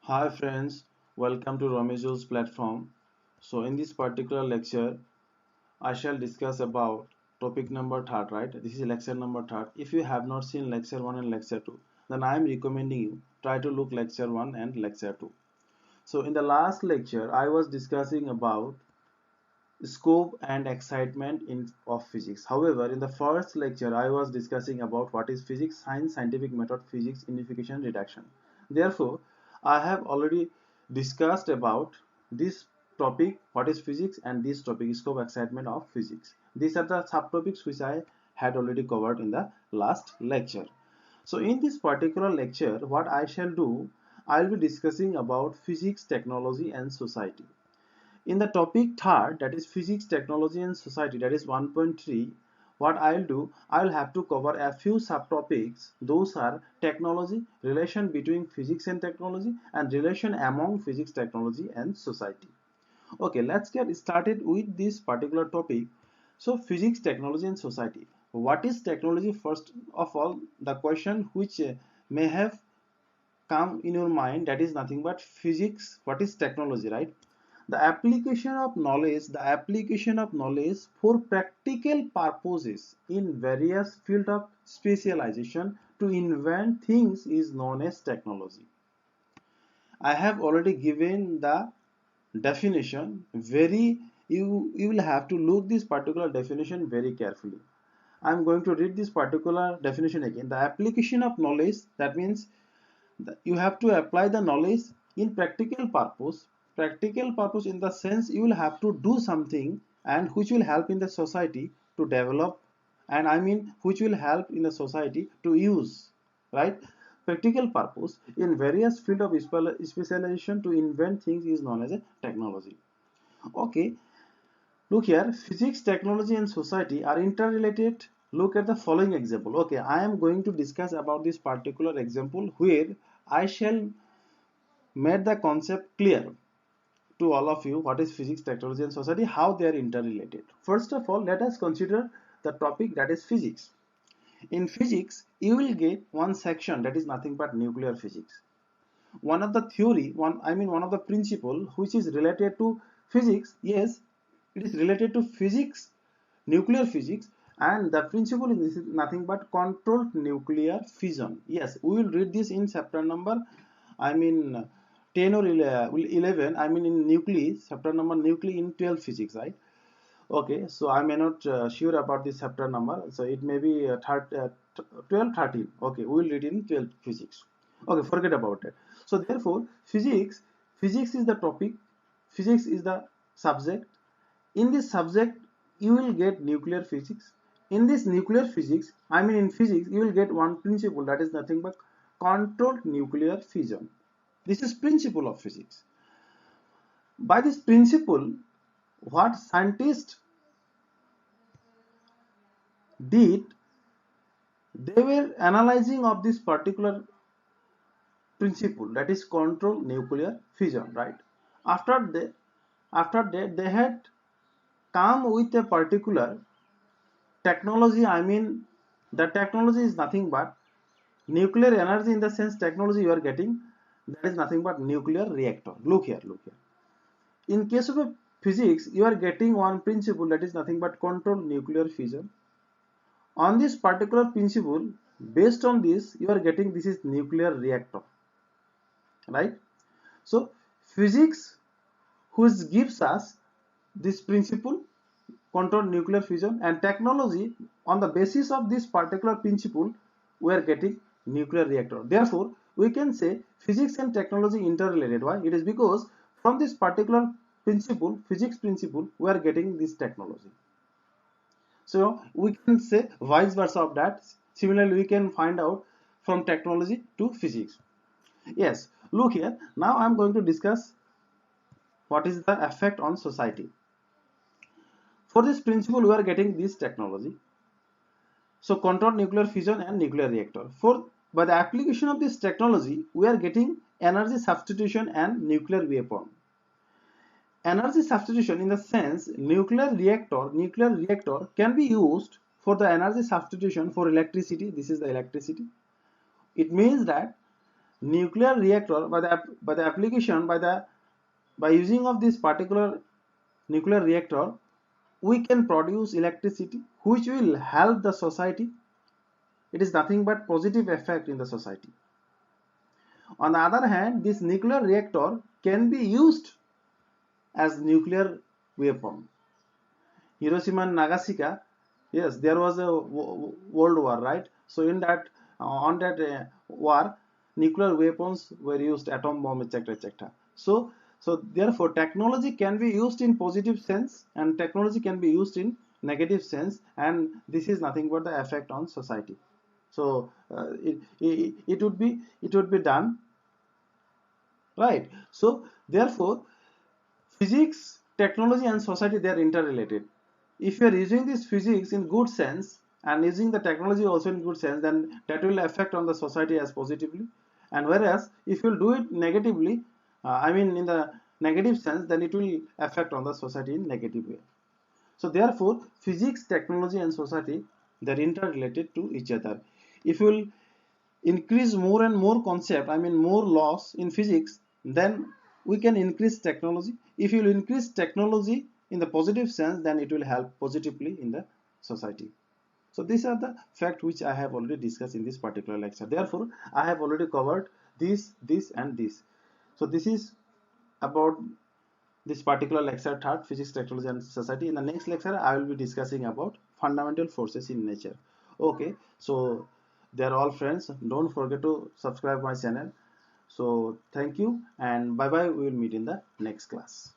Hi friends, welcome to Ramizul's platform. So in this particular lecture, I shall discuss about topic number 3, right? This is lecture number 3. If you have not seen lecture 1 and lecture 2, then I am recommending you try to look lecture 1 and lecture 2. So in the last lecture, I was discussing about scope and excitement of physics. However, in the first lecture, I was discussing about what is physics, science, scientific method, physics, unification, reduction. Therefore, I have already discussed about this topic, what is physics, and this topic, scope, excitement of physics. These are the subtopics which I had already covered in the last lecture. So in this particular lecture, what I shall do, I will be discussing about physics, technology, and society. In the topic third, that is physics, technology and society, that is 1.3, what I'll do, I'll have to cover a few subtopics. Those are technology, relation between physics and technology, and relation among physics, technology and society. Okay, let's get started with this particular topic. So physics, technology and society. What is technology? First of all, the question which may have come in your mind, that is nothing but physics. What is technology, right? The application of knowledge for practical purposes in various fields of specialization to invent things is known as technology. I have already given the definition. You will have to look this particular definition very carefully. I am going to read this particular definition again. The application of knowledge, that means you have to apply the knowledge in practical purpose in the sense you will have to do something and which will help in the society to develop, and I mean which will help in the society to use, right? Practical purpose in various field of specialization to invent things is known as a technology. Okay, look here, physics, technology and society are interrelated. Look at the following example. Okay, I am going to discuss about this particular example where I shall make the concept clear to all of you what is physics, technology and society, how they are interrelated. First of all, let us consider the topic that is physics. In physics, you will get one section that is nothing but nuclear physics. One of the theory, one of the principle which is related to physics, yes, it is related to physics, nuclear physics, and the principle is nothing but controlled nuclear fission. Yes, we will read this in chapter number, I mean 10 or 11, I mean in nuclei, chapter number nuclei in 12 physics, right? Okay, so I may not sure about this chapter number, so it may be 12, 13. Okay, we will read in 12 physics. Okay, forget about it. So therefore, physics is the topic, physics is the subject. In this subject, you will get nuclear physics. In this nuclear physics, I mean in physics, you will get one principle that is nothing but controlled nuclear fission. This is principle of physics. By this principle, what scientists did, they were analyzing of this particular principle, that is control nuclear fission, right? After that they had come with a particular technology. I mean the technology is nothing but nuclear energy, in the sense technology you are getting, that is nothing but nuclear reactor. Look here, in case of a physics, you are getting one principle that is nothing but control nuclear fission. On this particular principle, based on this, you are getting this is nuclear reactor, right? So physics which gives us this principle, control nuclear fission, and technology, on the basis of this particular principle, we are getting nuclear reactor. Therefore, we can say physics and technology interrelated. Why? It is because from this particular principle, physics principle, we are getting this technology. So we can say vice versa of that. Similarly, we can find out from technology to physics. Yes, look here. Now I am going to discuss what is the effect on society. For this principle, we are getting this technology. So controlled nuclear fission and nuclear reactor. By the application of this technology, we are getting energy substitution and nuclear weapon. Energy substitution, in the sense nuclear reactor can be used for the energy substitution for electricity. This is the electricity. It means that nuclear reactor, by using of this particular nuclear reactor, we can produce electricity which will help the society. It is nothing but positive effect in the society. On the other hand, this nuclear reactor can be used as nuclear weapon. Hiroshima and Nagasaki, yes, there was a world war, right? So in that on that war, nuclear weapons were used, atom bomb, etc., etc. So therefore technology can be used in positive sense and technology can be used in negative sense, and this is nothing but the effect on society. So it would be done, right? So therefore physics, technology and society, they are interrelated. If you are using this physics in good sense and using the technology also in good sense, then that will affect on the society as positively. And whereas if you do it negatively, I mean in the negative sense, then it will affect on the society in negative way. So therefore physics, technology and society, they are interrelated to each other. If you will increase more and more concept, I mean more laws in physics, then we can increase technology. If you will increase technology in the positive sense, then it will help positively in the society. So these are the facts which I have already discussed in this particular lecture. Therefore I have already covered this and this. So this is about this particular lecture, third, physics, technology and society. In the next lecture I will be discussing about fundamental forces in nature. Okay, so they're all friends, don't forget to subscribe my channel. So thank you and bye bye, we will meet in the next class.